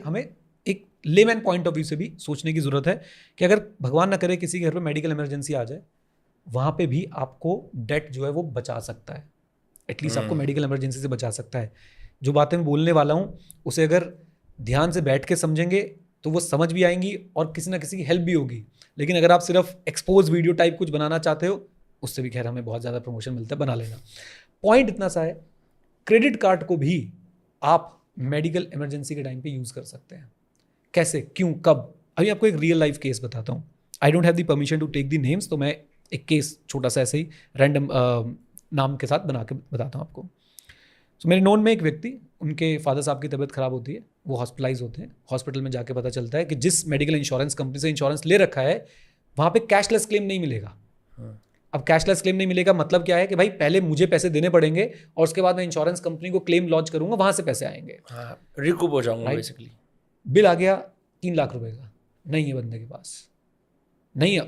हमें एक layman point of view से भी सोचने की जरूरत है कि अगर भगवान ना करे किसी के घर पे मेडिकल इमरजेंसी आ जाए, वहां पे भी आपको डेट जो है वो बचा सकता है, एटलीस्ट आपको मेडिकल इमरजेंसी से बचा सकता है। जो बातें मैं बोलने वाला हूँ उसे अगर ध्यान से बैठ के समझेंगे तो वो समझ भी आएंगी और किसी ना किसी की हेल्प भी होगी। लेकिन अगर आप सिर्फ एक्सपोज वीडियो टाइप कुछ बनाना चाहते हो, उससे भी खैर हमें बहुत ज़्यादा प्रमोशन मिलता है, बना लेना। पॉइंट इतना सा है, क्रेडिट कार्ड को भी आप मेडिकल इमरजेंसी के टाइम पे यूज़ कर सकते हैं। कैसे, क्यों, कब? अभी आपको एक रियल लाइफ केस बताता हूँ। I don't have the permission to take the names, तो मैं एक केस छोटा सा ऐसे ही रैंडम नाम के साथ बना के बताता हूँ आपको। तो मेरे नोन में एक व्यक्ति, उनके फादर साहब की तबीयत खराब होती है, वो हॉस्पिटलाइज होते हैं। हॉस्पिटल में जाके पता चलता है कि जिस मेडिकल इंश्योरेंस कंपनी से इंश्योरेंस ले रखा है वहाँ पे कैशलेस क्लेम नहीं मिलेगा। अब कैशलेस क्लेम नहीं मिलेगा मतलब क्या है कि भाई पहले मुझे पैसे देने पड़ेंगे और उसके बाद मैं इंश्योरेंस कंपनी को क्लेम लॉन्च करूंगा, वहां से पैसे आएंगे। रिकूप हो जाऊंगा बेसिकली। बिल आ गया 3 लाख रुपए का, नहीं है बंदे के पास, नहीं है।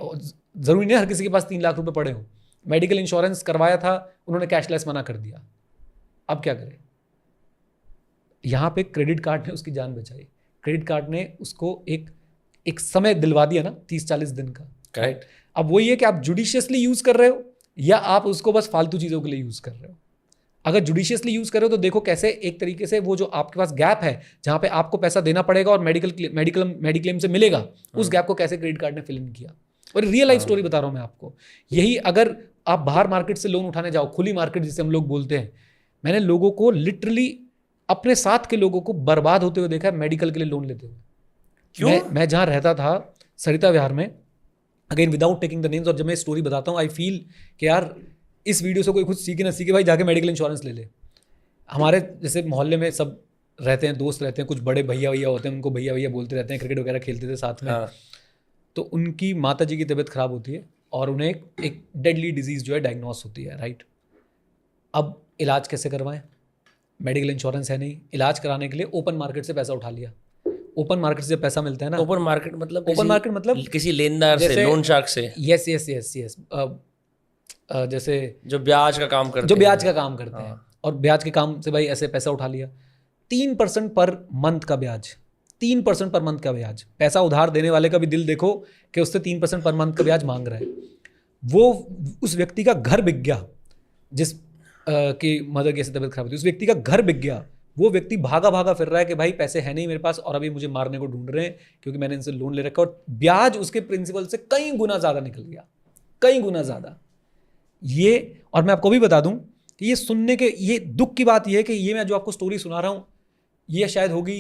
जरूरी नहीं हर किसी के पास 3 लाख रुपए पड़े हो। मेडिकल इंश्योरेंस करवाया था, उन्होंने कैशलेस मना कर दिया, अब क्या करे? यहां पे क्रेडिट कार्ड ने उसकी जान बचाई। क्रेडिट कार्ड ने उसको एक समय दिलवा दिया ना, 30-40 दिन का। करेक्ट। अब वही है कि आप जुडिशियसली यूज कर रहे हो या आप उसको बस फालतू चीजों के लिए यूज कर रहे हो। अगर जुडिशियसली यूज कर रहे हो तो देखो कैसे एक तरीके से वो जो आपके पास गैप है जहां पे आपको पैसा देना पड़ेगा और मेडिक्लेम से मिलेगा, उस गैप को कैसे क्रेडिट कार्ड ने फिल इन किया। और रियल लाइफ स्टोरी बता रहा हूं मैं आपको। यही अगर आप बाहर मार्केट से लोन उठाने जाओ, खुली मार्केट जिसे हम लोग बोलते हैं, मैंने लोगों को लिटरली अपने साथ के लोगों को बर्बाद होते हुए देखा है मेडिकल के लिए लोन लेते हुए। क्यों? मैं जहां रहता था सरिता विहार में, again without taking the names, और जब मैं स्टोरी बताता हूँ आई फील कि यार इस वीडियो से कोई कुछ सीखे ना सीखे, भाई जाके मेडिकल इंश्योरेंस ले ले। हमारे जैसे मोहल्ले में सब रहते हैं, दोस्त रहते हैं, कुछ बड़े भैया भैया होते हैं, उनको भैया भैया बोलते रहते हैं, क्रिकेट वगैरह खेलते थे साथ में। तो उनकी माता जी की तबीयत खराब होती है और उन्हें एक डेडली डिजीज जो है डायग्नोस होती है, राइट। अब इलाज कैसे करवाएं? मेडिकल इंश्योरेंस है नहीं, इलाज कराने के लिए ओपन मार्केट से पैसा उठा लिया। ओपन मार्केट से पैसा मिलता है ना। ओपन मार्केट मतलब किसी लेनदार से, लोन शार्क से। यस, जैसे जो ब्याज का काम करते हैं और ब्याज के काम से भाई ऐसे पैसा उठा लिया। 3% पर मंथ का ब्याज, 3% पर मंथ का ब्याज। पैसा उधार देने वाले का भी दिल देखो कि उससे 3% पर मंथ का ब्याज मांग रहा है। वो उस व्यक्ति का घर बिक गया, जिस की मदर की ऐसी तबीयत खराब होती है, उस व्यक्ति का घर बिक गया। वो व्यक्ति भागा भागा फिर रहा है कि भाई पैसे है नहीं मेरे पास और अभी मुझे मारने को ढूंढ रहे हैं क्योंकि मैंने इनसे लोन ले रखा, और ब्याज उसके प्रिंसिपल से कई गुना ज़्यादा निकल गया, कई गुना ज़्यादा। ये, और मैं आपको भी बता दूं कि ये सुनने के, ये दुख की बात ये है कि ये मैं जो आपको स्टोरी सुना रहा हूं ये शायद होगी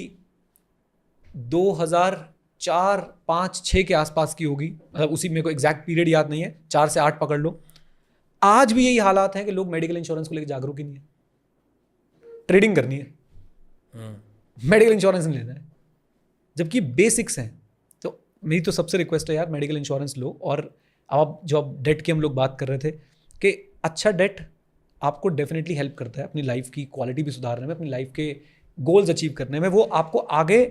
2004, 5, 6 के आसपास की होगी। मतलब उसी, मेरे को एग्जैक्ट पीरियड याद नहीं है, 4 से 8 पकड़ लो। आज भी यही हालात हैं कि लोग मेडिकल इंश्योरेंस को लेकर जागरूक ही नहीं है। ट्रेडिंग करनी है, मेडिकल इंश्योरेंस नहीं लेना है, जबकि बेसिक्स हैं। तो मेरी तो सबसे रिक्वेस्ट है यार, मेडिकल इंश्योरेंस लो। और अब जो डेट की हम लोग बात कर रहे थे कि अच्छा डेट आपको डेफिनेटली हेल्प करता है अपनी लाइफ की क्वालिटी भी सुधारने में, अपनी लाइफ के गोल्स अचीव करने में। वो आपको आगे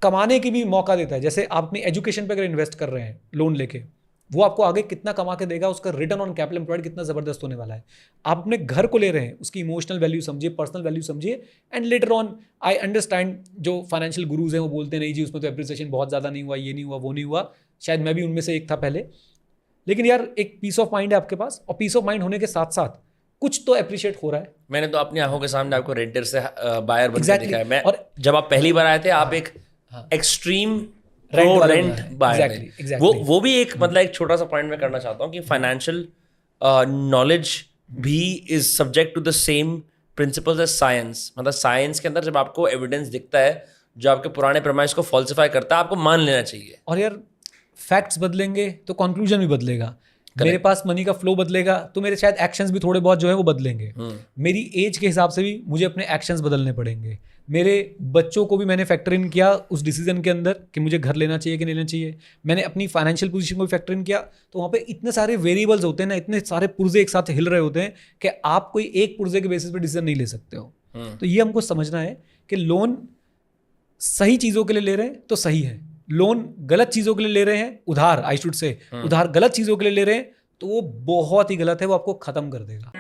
कमाने की भी मौका देता है। जैसे आप अपनी एजुकेशन पर अगर इन्वेस्ट कर रहे हैं लोन लेके, वो आपको आगे कितना कमा के देगा, उसका रिटर्न ऑन कैपिटल एम्प्लॉयड कितना जबरदस्त होने वाला है। आप अपने घर को ले रहे हैं, उसकी इमोशनल वैल्यू समझिए, पर्सनल वैल्यू समझिए, and later on I understand जो फाइनेंशियल गुरुज हैं वो बोलते नहीं जी उसमें तो एप्रिसिएशन बहुत ज़्यादा नहीं हुआ, ये नहीं हुआ, वो नहीं हुआ। शायद मैं भी उनमें से एक था पहले। लेकिन यार एक पीस ऑफ माइंड है आपके पास, और पीस ऑफ माइंड होने के साथ साथ कुछ तो अप्रिशिएट हो रहा है। मैंने तो अपनी आंखों के सामने आपको रेंटर से बायर बनकर दिखा है। मैं, और जब आप पहली बार आए थे, आप एक एक्सट्रीम रेंट बायर है। वो भी एक मतलब एक छोटा सा पॉइंट मैं करना चाहता हूँ कि फाइनेंशियल नॉलेज भी is subject to the same principles as science. मतलब साइंस के अंदर जब आपको एविडेंस दिखता है जो आपके पुराने प्रेमाइस को फॉल्सिफाई करता है, आपको मान लेना चाहिए। और यार फैक्ट्स बदलेंगे तो कंक्लूजन भी बदलेगा। मेरे पास मनी का फ्लो बदलेगा तो मेरे शायद एक्शंस भी थोड़े बहुत जो है वो बदलेंगे। मेरी एज के हिसाब से भी मुझे अपने एक्शंस बदलने पड़ेंगे। मेरे बच्चों को भी मैंने फैक्टर इन किया उस डिसीजन के अंदर कि मुझे घर लेना चाहिए कि नहीं लेना चाहिए। मैंने अपनी फाइनेंशियल पोजीशन को भी फैक्टर इन किया। तो वहाँ पे इतने सारे वेरिएबल्स होते हैं ना, इतने सारे पुर्जे एक साथ हिल रहे होते हैं कि आप कोई एक पुर्जे के बेसिस पे डिसीजन नहीं ले सकते हो। तो ये हमको समझना है कि लोन सही चीज़ों के लिए ले रहे हैं तो सही है, लोन गलत चीज़ों के लिए ले रहे हैं, उधार आई शुड से, उधार गलत चीज़ों के लिए ले रहे हैं तो वो बहुत ही गलत है, वो आपको ख़त्म कर देगा।